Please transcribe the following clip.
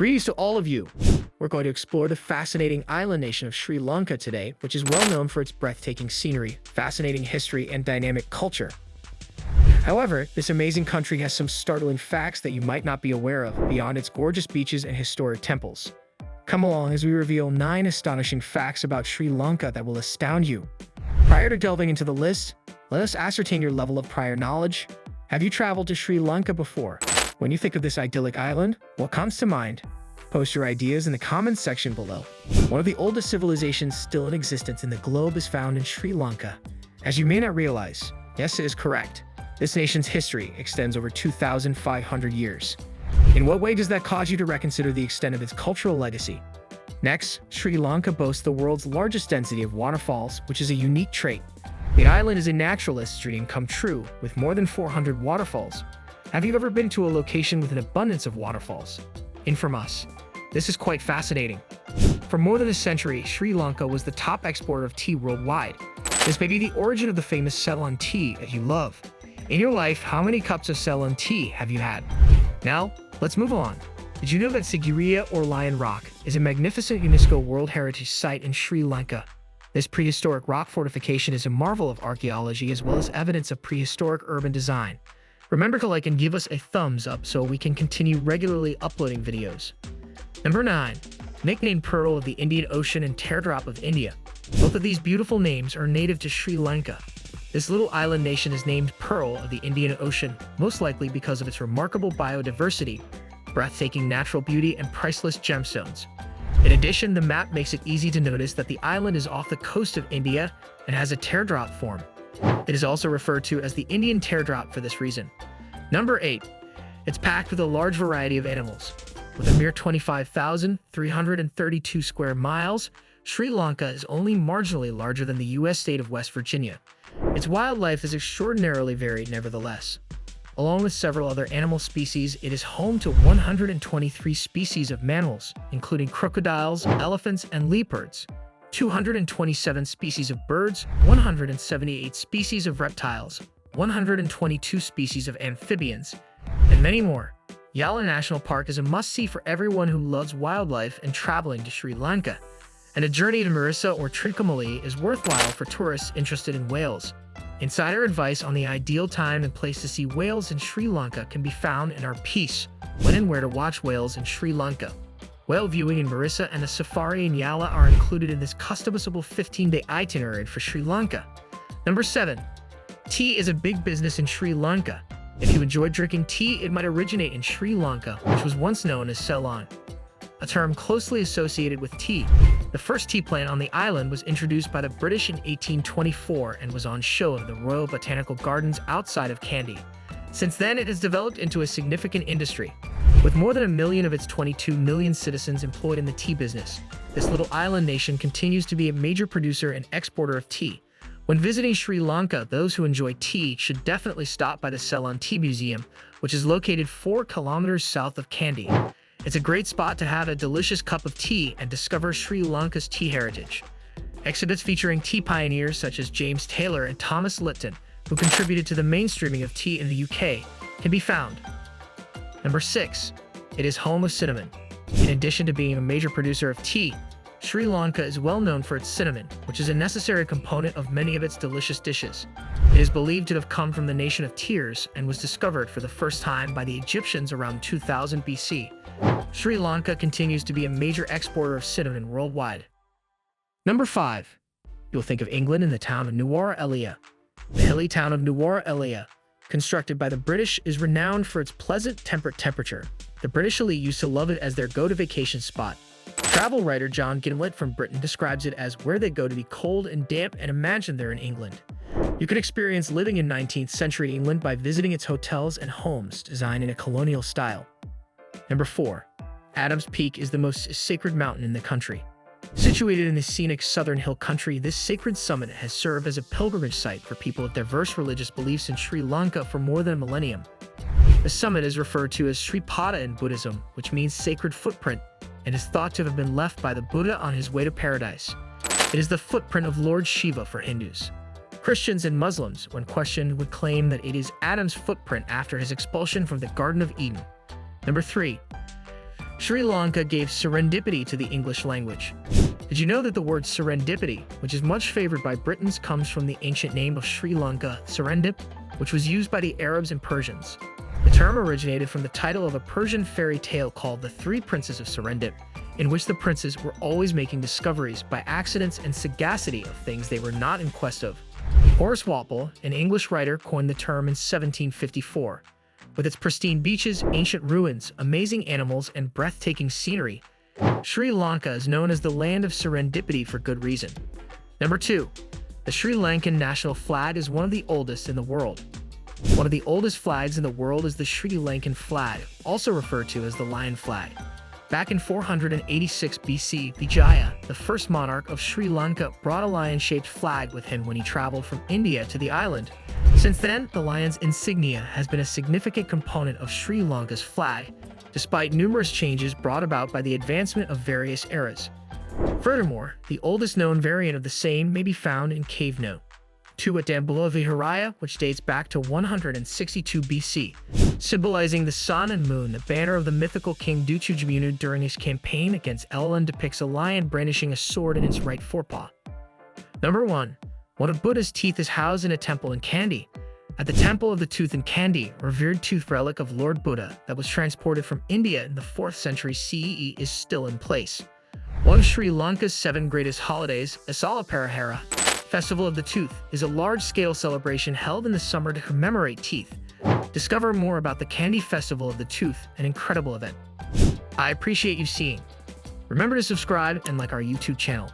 Greetings to all of you. We're going to explore the fascinating island nation of Sri Lanka today, which is well known for its breathtaking scenery, fascinating history, and dynamic culture. However, this amazing country has some startling facts that you might not be aware of beyond its gorgeous beaches and historic temples. Come along as we reveal 9 astonishing facts about Sri Lanka that will astound you. Prior to delving into the list, let us ascertain your level of prior knowledge. Have you traveled to Sri Lanka before? When you think of this idyllic island, what comes to mind? Post your ideas in the comments section below. One of the oldest civilizations still in existence in the globe is found in Sri Lanka. As you may not realize, yes, it is correct. This nation's history extends over 2,500 years. In what way does that cause you to reconsider the extent of its cultural legacy? Next, Sri Lanka boasts the world's largest density of waterfalls, which is a unique trait. The island is a naturalist's dream come true, with more than 400 waterfalls. Have you ever been to a location with an abundance of waterfalls? Inform us. This is quite fascinating. For more than a century, Sri Lanka was the top exporter of tea worldwide. This may be the origin of the famous Ceylon tea that you love. In your life, how many cups of Ceylon tea have you had? Now, let's move on. Did you know that Sigiriya, or Lion Rock, is a magnificent UNESCO World Heritage Site in Sri Lanka? This prehistoric rock fortification is a marvel of archaeology as well as evidence of prehistoric urban design. Remember to like and give us a thumbs up so we can continue regularly uploading videos. Number 9. Nicknamed Pearl of the Indian Ocean and Teardrop of India. Both of these beautiful names are native to Sri Lanka. This little island nation is named Pearl of the Indian Ocean, most likely because of its remarkable biodiversity, breathtaking natural beauty, and priceless gemstones. In addition, the map makes it easy to notice that the island is off the coast of India and has a teardrop form. It is also referred to as the Indian teardrop for this reason. Number 8. It's packed with a large variety of animals. With a mere 25,332 square miles, Sri Lanka is only marginally larger than the U.S. state of West Virginia. Its wildlife is extraordinarily varied nevertheless. Along with several other animal species, it is home to 123 species of mammals, including crocodiles, elephants, and leopards, 227 species of birds, 178 species of reptiles, 122 species of amphibians, and many more. Yala National Park is a must-see for everyone who loves wildlife and traveling to Sri Lanka. And a journey to Marissa or Trincomalee is worthwhile for tourists interested in whales. Insider advice on the ideal time and place to see whales in Sri Lanka can be found in our piece, When and Where to Watch Whales in Sri Lanka. Whale viewing in Marissa and a safari in Yala are included in this customizable 15-day itinerary for Sri Lanka. Number 7. Tea is a big business in Sri Lanka. If you enjoy drinking tea, it might originate in Sri Lanka, which was once known as Ceylon, a term closely associated with tea. The first tea plant on the island was introduced by the British in 1824 and was on show in the Royal Botanical Gardens outside of Kandy. Since then, it has developed into a significant industry. With more than 1 million of its 22 million citizens employed in the tea business, this little island nation continues to be a major producer and exporter of tea. When visiting Sri Lanka, those who enjoy tea should definitely stop by the Ceylon Tea Museum, which is located 4 kilometers south of Kandy. It's a great spot to have a delicious cup of tea and discover Sri Lanka's tea heritage. Exhibits featuring tea pioneers such as James Taylor and Thomas Lipton, who contributed to the mainstreaming of tea in the UK, can be found. Number 6. It is home of cinnamon. In addition to being a major producer of tea, Sri Lanka is well known for its cinnamon, which is a necessary component of many of its delicious dishes. It is believed to have come from the nation of Tears and was discovered for the first time by the Egyptians around 2000 BC. Sri Lanka continues to be a major exporter of cinnamon worldwide. Number 5. You'll think of England and the town of Nuwara Eliya. The hilly town of Nuwara Eliya, constructed by the British, is renowned for its pleasant temperate temperature. The British elite used to love it as their go-to vacation spot. Travel writer John Ginlett from Britain describes it as where they go to be cold and damp and imagine they're in England. You can experience living in 19th century England by visiting its hotels and homes designed in a colonial style. Number 4. Adams Peak is the most sacred mountain in the country. Situated in the scenic southern hill country, this sacred summit has served as a pilgrimage site for people of diverse religious beliefs in Sri Lanka for more than a millennium. The summit is referred to as Sri Pada in Buddhism, which means sacred footprint, and is thought to have been left by the Buddha on his way to paradise. It is the footprint of Lord Shiva for Hindus. Christians and Muslims, when questioned, would claim that it is Adam's footprint after his expulsion from the Garden of Eden. Number 3. Sri Lanka gave serendipity to the English language. Did you know that the word serendipity, which is much favored by Britons, comes from the ancient name of Sri Lanka, Serendip, which was used by the Arabs and Persians? The term originated from the title of a Persian fairy tale called The Three Princes of Serendip, in which the princes were always making discoveries by accidents and sagacity of things they were not in quest of. Horace Walpole, an English writer, coined the term in 1754. With its pristine beaches, ancient ruins, amazing animals, and breathtaking scenery, Sri Lanka is known as the land of serendipity for good reason. Number 2. The Sri Lankan national flag is one of the oldest in the world. One of the oldest flags in the world is the Sri Lankan flag, also referred to as the lion flag. Back in 486 BC, Vijaya, the first monarch of Sri Lanka, brought a lion-shaped flag with him when he traveled from India to the island. Since then, the lion's insignia has been a significant component of Sri Lanka's flag, despite numerous changes brought about by the advancement of various eras. Furthermore, the oldest known variant of the same may be found in Cave No. 2 at Dambulla Vihariya, which dates back to 162 BC, symbolizing the sun and moon. The banner of the mythical king Duchujamunu during his campaign against Ceylon depicts a lion brandishing a sword in its right forepaw. Number 1. One of Buddha's teeth is housed in a temple in Kandy. At the Temple of the Tooth in Kandy, a revered tooth relic of Lord Buddha that was transported from India in the 4th century CE is still in place. One of Sri Lanka's 7 greatest holidays, Asala Parahara, Festival of the Tooth, is a large-scale celebration held in the summer to commemorate teeth. Discover more about the Kandy Festival of the Tooth, an incredible event. I appreciate you seeing. Remember to subscribe and like our YouTube channel.